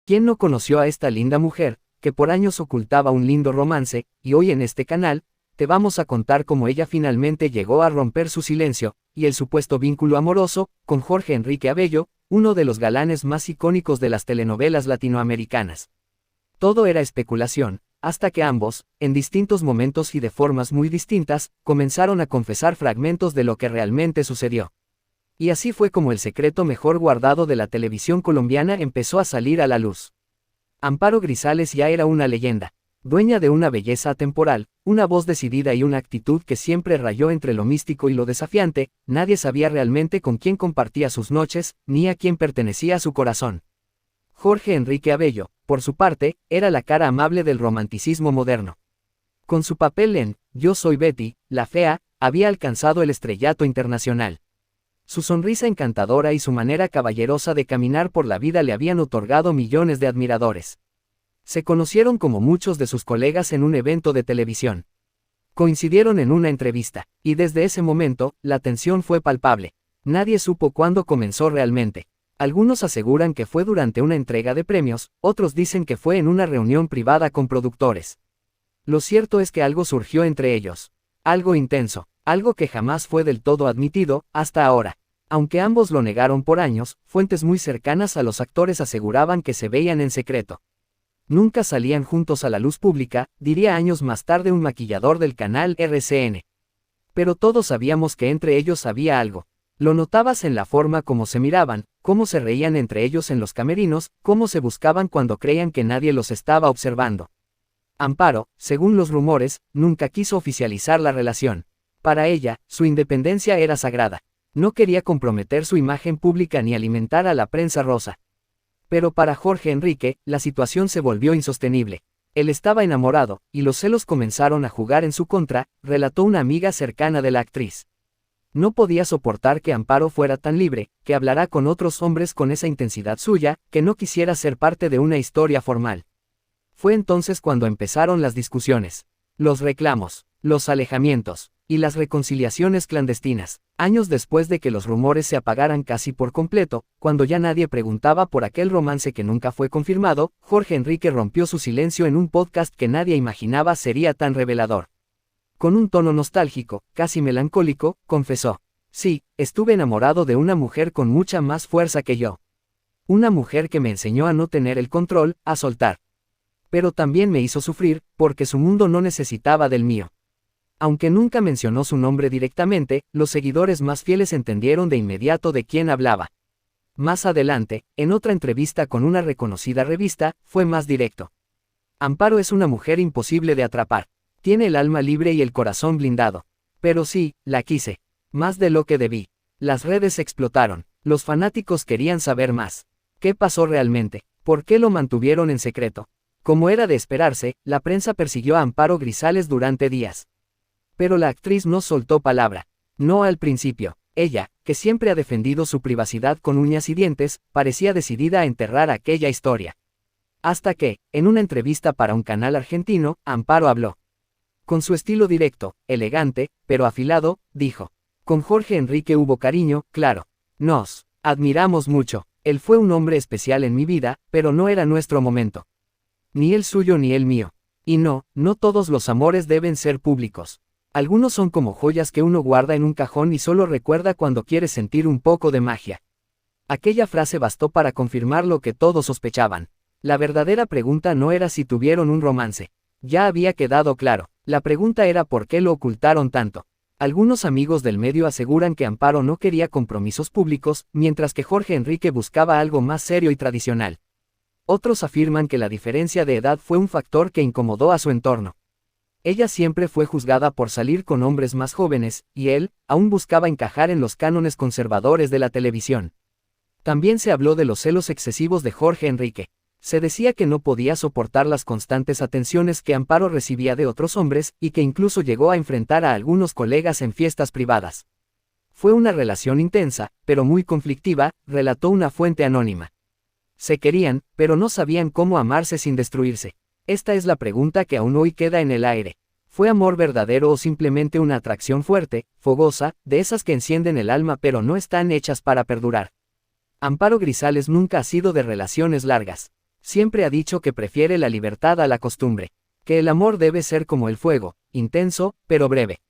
¿Quién no conoció a esta linda mujer, que por años ocultaba un lindo romance, y hoy en este canal, te vamos a contar cómo ella finalmente llegó a romper su silencio, y el supuesto vínculo amoroso, con Jorge Enrique Abello, uno de los galanes más icónicos de las telenovelas latinoamericanas? Todo era especulación, hasta que ambos, en distintos momentos y de formas muy distintas, comenzaron a confesar fragmentos de lo que realmente sucedió. Y así fue como el secreto mejor guardado de la televisión colombiana empezó a salir a la luz. Amparo Grisales ya era una leyenda, dueña de una belleza atemporal, una voz decidida y una actitud que siempre rayó entre lo místico y lo desafiante. Nadie sabía realmente con quién compartía sus noches, ni a quién pertenecía su corazón. Jorge Enrique Abello, por su parte, era la cara amable del romanticismo moderno. Con su papel en Yo soy Betty, la fea, había alcanzado el estrellato internacional. Su sonrisa encantadora y su manera caballerosa de caminar por la vida le habían otorgado millones de admiradores. Se conocieron como muchos de sus colegas en un evento de televisión. Coincidieron en una entrevista, y desde ese momento, la tensión fue palpable. Nadie supo cuándo comenzó realmente. Algunos aseguran que fue durante una entrega de premios, otros dicen que fue en una reunión privada con productores. Lo cierto es que algo surgió entre ellos. Algo intenso, algo que jamás fue del todo admitido, hasta ahora. Aunque ambos lo negaron por años, fuentes muy cercanas a los actores aseguraban que se veían en secreto. Nunca salían juntos a la luz pública, diría años más tarde un maquillador del canal RCN. Pero todos sabíamos que entre ellos había algo. Lo notabas en la forma como se miraban, cómo se reían entre ellos en los camerinos, cómo se buscaban cuando creían que nadie los estaba observando. Amparo, según los rumores, nunca quiso oficializar la relación. Para ella, su independencia era sagrada. No quería comprometer su imagen pública ni alimentar a la prensa rosa. Pero para Jorge Enrique, la situación se volvió insostenible. Él estaba enamorado, y los celos comenzaron a jugar en su contra, relató una amiga cercana de la actriz. No podía soportar que Amparo fuera tan libre, que hablara con otros hombres con esa intensidad suya, que no quisiera ser parte de una historia formal. Fue entonces cuando empezaron las discusiones, los reclamos, los alejamientos, y las reconciliaciones clandestinas. Años después de que los rumores se apagaran casi por completo, cuando ya nadie preguntaba por aquel romance que nunca fue confirmado, Jorge Enrique rompió su silencio en un podcast que nadie imaginaba sería tan revelador. Con un tono nostálgico, casi melancólico, confesó: sí, estuve enamorado de una mujer con mucha más fuerza que yo. Una mujer que me enseñó a no tener el control, a soltar. Pero también me hizo sufrir, porque su mundo no necesitaba del mío. Aunque nunca mencionó su nombre directamente, los seguidores más fieles entendieron de inmediato de quién hablaba. Más adelante, en otra entrevista con una reconocida revista, fue más directo. Amparo es una mujer imposible de atrapar. Tiene el alma libre y el corazón blindado. Pero sí, la quise. Más de lo que debí. Las redes explotaron. Los fanáticos querían saber más. ¿Qué pasó realmente? ¿Por qué lo mantuvieron en secreto? Como era de esperarse, la prensa persiguió a Amparo Grisales durante días. Pero la actriz no soltó palabra. No al principio. Ella, que siempre ha defendido su privacidad con uñas y dientes, parecía decidida a enterrar aquella historia. Hasta que, en una entrevista para un canal argentino, Amparo habló. Con su estilo directo, elegante, pero afilado, dijo: con Jorge Enrique hubo cariño, claro. Nos admiramos mucho. Él fue un hombre especial en mi vida, pero no era nuestro momento. Ni el suyo ni el mío. Y no todos los amores deben ser públicos. Algunos son como joyas que uno guarda en un cajón y solo recuerda cuando quiere sentir un poco de magia. Aquella frase bastó para confirmar lo que todos sospechaban. La verdadera pregunta no era si tuvieron un romance. Ya había quedado claro. La pregunta era por qué lo ocultaron tanto. Algunos amigos del medio aseguran que Amparo no quería compromisos públicos, mientras que Jorge Enrique buscaba algo más serio y tradicional. Otros afirman que la diferencia de edad fue un factor que incomodó a su entorno. Ella siempre fue juzgada por salir con hombres más jóvenes, y él, aún buscaba encajar en los cánones conservadores de la televisión. También se habló de los celos excesivos de Jorge Enrique. Se decía que no podía soportar las constantes atenciones que Amparo recibía de otros hombres, y que incluso llegó a enfrentar a algunos colegas en fiestas privadas. Fue una relación intensa, pero muy conflictiva, relató una fuente anónima. Se querían, pero no sabían cómo amarse sin destruirse. Esta es la pregunta que aún hoy queda en el aire. ¿Fue amor verdadero o simplemente una atracción fuerte, fogosa, de esas que encienden el alma pero no están hechas para perdurar? Amparo Grisales nunca ha sido de relaciones largas. Siempre ha dicho que prefiere la libertad a la costumbre, que el amor debe ser como el fuego, intenso, pero breve.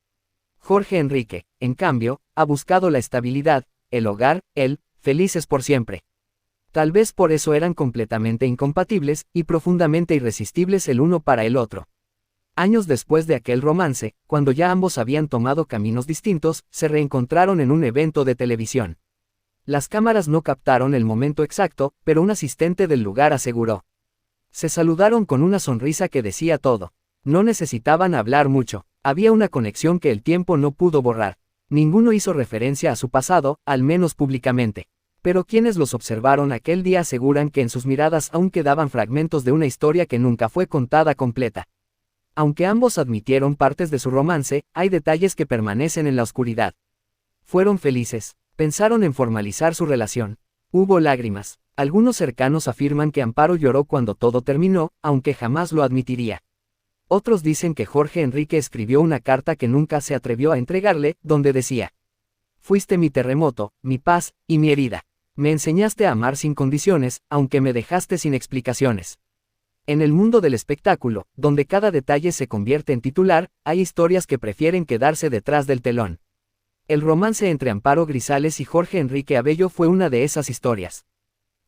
Jorge Enrique, en cambio, ha buscado la estabilidad, el hogar, felices por siempre. Tal vez por eso eran completamente incompatibles y profundamente irresistibles el uno para el otro. Años después de aquel romance, cuando ya ambos habían tomado caminos distintos, se reencontraron en un evento de televisión. Las cámaras no captaron el momento exacto, pero un asistente del lugar aseguró. Se saludaron con una sonrisa que decía todo. No necesitaban hablar mucho. Había una conexión que el tiempo no pudo borrar. Ninguno hizo referencia a su pasado, al menos públicamente. Pero quienes los observaron aquel día aseguran que en sus miradas aún quedaban fragmentos de una historia que nunca fue contada completa. Aunque ambos admitieron partes de su romance, hay detalles que permanecen en la oscuridad. Fueron felices. Pensaron en formalizar su relación. Hubo lágrimas. Algunos cercanos afirman que Amparo lloró cuando todo terminó, aunque jamás lo admitiría. Otros dicen que Jorge Enrique escribió una carta que nunca se atrevió a entregarle, donde decía: «Fuiste mi terremoto, mi paz, y mi herida. Me enseñaste a amar sin condiciones, aunque me dejaste sin explicaciones». En el mundo del espectáculo, donde cada detalle se convierte en titular, hay historias que prefieren quedarse detrás del telón. El romance entre Amparo Grisales y Jorge Enrique Abello fue una de esas historias.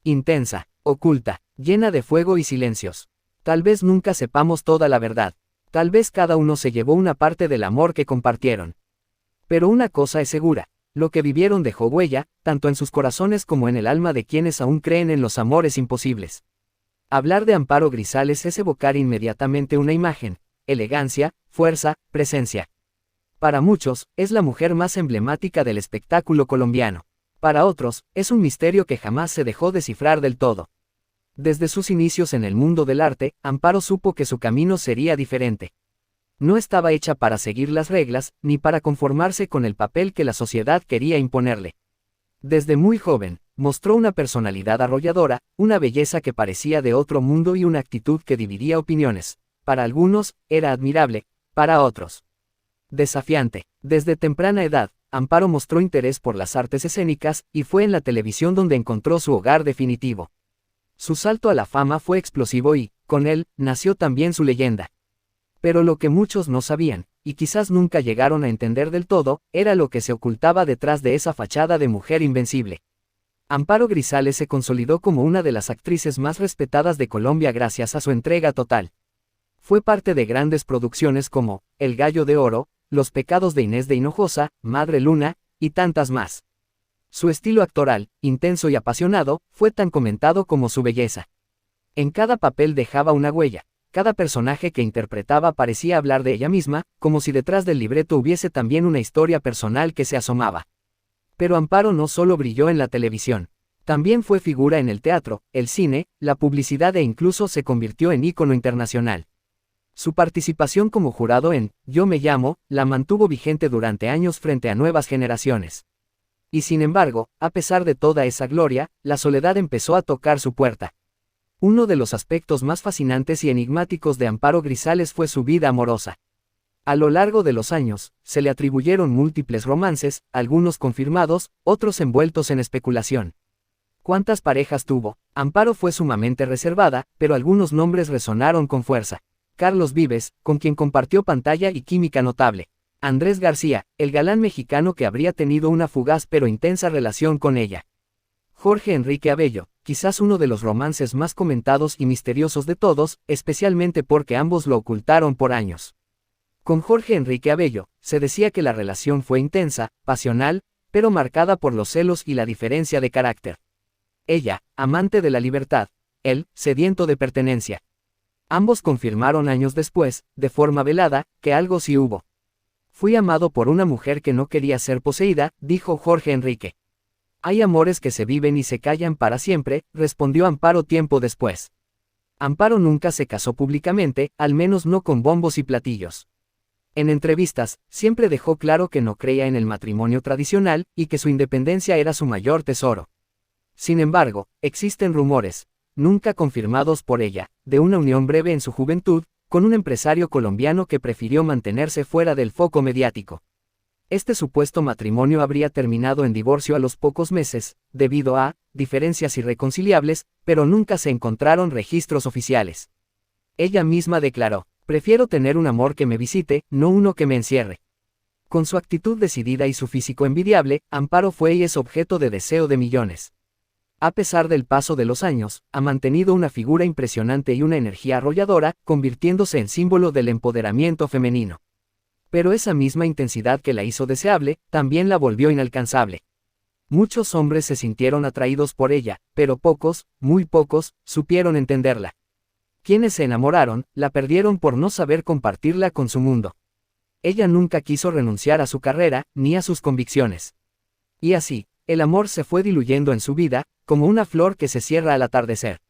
Intensa, oculta, llena de fuego y silencios. Tal vez nunca sepamos toda la verdad. Tal vez cada uno se llevó una parte del amor que compartieron. Pero una cosa es segura, lo que vivieron dejó huella, tanto en sus corazones como en el alma de quienes aún creen en los amores imposibles. Hablar de Amparo Grisales es evocar inmediatamente una imagen: elegancia, fuerza, presencia. Para muchos, es la mujer más emblemática del espectáculo colombiano. Para otros, es un misterio que jamás se dejó descifrar del todo. Desde sus inicios en el mundo del arte, Amparo supo que su camino sería diferente. No estaba hecha para seguir las reglas, ni para conformarse con el papel que la sociedad quería imponerle. Desde muy joven, mostró una personalidad arrolladora, una belleza que parecía de otro mundo y una actitud que dividía opiniones. Para algunos, era admirable, para otros, desafiante. Desde temprana edad, Amparo mostró interés por las artes escénicas, y fue en la televisión donde encontró su hogar definitivo. Su salto a la fama fue explosivo y, con él, nació también su leyenda. Pero lo que muchos no sabían, y quizás nunca llegaron a entender del todo, era lo que se ocultaba detrás de esa fachada de mujer invencible. Amparo Grisales se consolidó como una de las actrices más respetadas de Colombia gracias a su entrega total. Fue parte de grandes producciones como El Gallo de Oro, Los pecados de Inés de Hinojosa, Madre Luna, y tantas más. Su estilo actoral, intenso y apasionado, fue tan comentado como su belleza. En cada papel dejaba una huella. Cada personaje que interpretaba parecía hablar de ella misma, como si detrás del libreto hubiese también una historia personal que se asomaba. Pero Amparo no solo brilló en la televisión. También fue figura en el teatro, el cine, la publicidad e incluso se convirtió en ícono internacional. Su participación como jurado en Yo me llamo, la mantuvo vigente durante años frente a nuevas generaciones. Y sin embargo, a pesar de toda esa gloria, la soledad empezó a tocar su puerta. Uno de los aspectos más fascinantes y enigmáticos de Amparo Grisales fue su vida amorosa. A lo largo de los años, se le atribuyeron múltiples romances, algunos confirmados, otros envueltos en especulación. ¿Cuántas parejas tuvo? Amparo fue sumamente reservada, pero algunos nombres resonaron con fuerza. Carlos Vives, con quien compartió pantalla y química notable. Andrés García, el galán mexicano que habría tenido una fugaz pero intensa relación con ella. Jorge Enrique Abello, quizás uno de los romances más comentados y misteriosos de todos, especialmente porque ambos lo ocultaron por años. Con Jorge Enrique Abello, se decía que la relación fue intensa, pasional, pero marcada por los celos y la diferencia de carácter. Ella, amante de la libertad, él, sediento de pertenencia. Ambos confirmaron años después, de forma velada, que algo sí hubo. Fui amado por una mujer que no quería ser poseída, dijo Jorge Enrique. Hay amores que se viven y se callan para siempre, respondió Amparo tiempo después. Amparo nunca se casó públicamente, al menos no con bombos y platillos. En entrevistas, siempre dejó claro que no creía en el matrimonio tradicional, y que su independencia era su mayor tesoro. Sin embargo, existen rumores, nunca confirmados por ella, de una unión breve en su juventud, con un empresario colombiano que prefirió mantenerse fuera del foco mediático. Este supuesto matrimonio habría terminado en divorcio a los pocos meses, debido a diferencias irreconciliables, pero nunca se encontraron registros oficiales. Ella misma declaró: prefiero tener un amor que me visite, no uno que me encierre. Con su actitud decidida y su físico envidiable, Amparo fue y es objeto de deseo de millones. A pesar del paso de los años, ha mantenido una figura impresionante y una energía arrolladora, convirtiéndose en símbolo del empoderamiento femenino. Pero esa misma intensidad que la hizo deseable, también la volvió inalcanzable. Muchos hombres se sintieron atraídos por ella, pero pocos, muy pocos, supieron entenderla. Quienes se enamoraron, la perdieron por no saber compartirla con su mundo. Ella nunca quiso renunciar a su carrera, ni a sus convicciones. Y así, el amor se fue diluyendo en su vida, como una flor que se cierra al atardecer.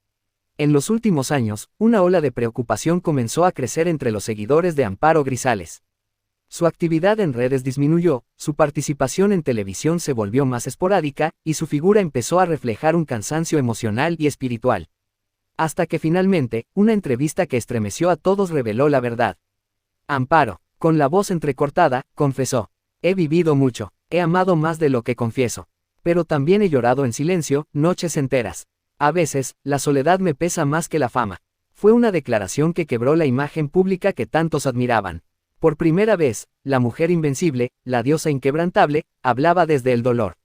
En los últimos años, una ola de preocupación comenzó a crecer entre los seguidores de Amparo Grisales. Su actividad en redes disminuyó, su participación en televisión se volvió más esporádica, y su figura empezó a reflejar un cansancio emocional y espiritual. Hasta que finalmente, una entrevista que estremeció a todos reveló la verdad. Amparo, con la voz entrecortada, confesó: he vivido mucho, he amado más de lo que confieso. Pero también he llorado en silencio, noches enteras. A veces, la soledad me pesa más que la fama. Fue una declaración que quebró la imagen pública que tantos admiraban. Por primera vez, la mujer invencible, la diosa inquebrantable, hablaba desde el dolor.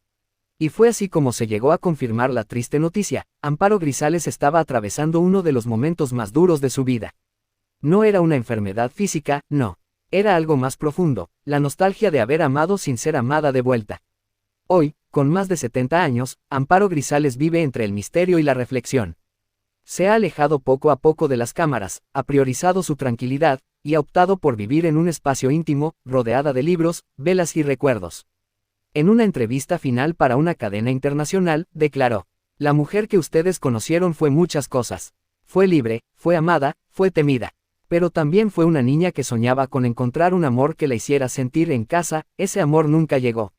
Y fue así como se llegó a confirmar la triste noticia: Amparo Grisales estaba atravesando uno de los momentos más duros de su vida. No era una enfermedad física, no. Era algo más profundo, la nostalgia de haber amado sin ser amada de vuelta. Hoy, con más de 70 años, Amparo Grisales vive entre el misterio y la reflexión. Se ha alejado poco a poco de las cámaras, ha priorizado su tranquilidad, y ha optado por vivir en un espacio íntimo, rodeada de libros, velas y recuerdos. En una entrevista final para una cadena internacional, declaró: la mujer que ustedes conocieron fue muchas cosas. Fue libre, fue amada, fue temida. Pero también fue una niña que soñaba con encontrar un amor que la hiciera sentir en casa. Ese amor nunca llegó.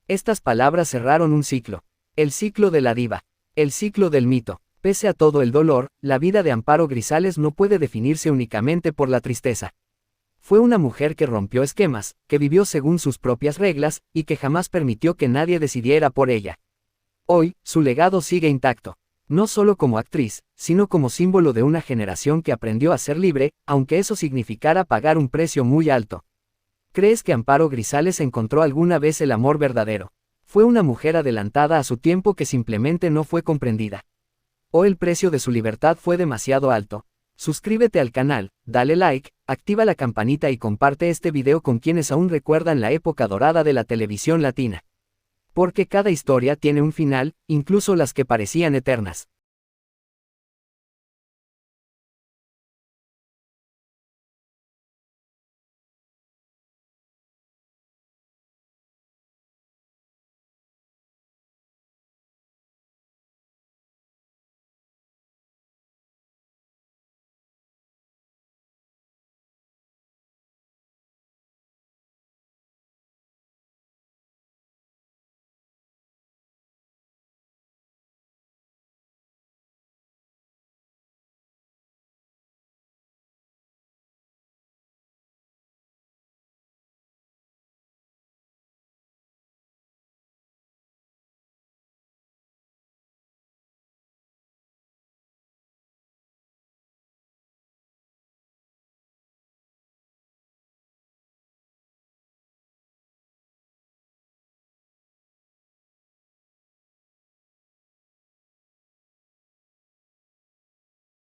Estas palabras cerraron un ciclo. El ciclo de la diva. El ciclo del mito. Pese a todo el dolor, la vida de Amparo Grisales no puede definirse únicamente por la tristeza. Fue una mujer que rompió esquemas, que vivió según sus propias reglas, y que jamás permitió que nadie decidiera por ella. Hoy, su legado sigue intacto. No solo como actriz, sino como símbolo de una generación que aprendió a ser libre, aunque eso significara pagar un precio muy alto. ¿Crees que Amparo Grisales encontró alguna vez el amor verdadero? ¿Fue una mujer adelantada a su tiempo que simplemente no fue comprendida? ¿O el precio de su libertad fue demasiado alto? Suscríbete al canal, dale like, activa la campanita y comparte este video con quienes aún recuerdan la época dorada de la televisión latina. Porque cada historia tiene un final, incluso las que parecían eternas.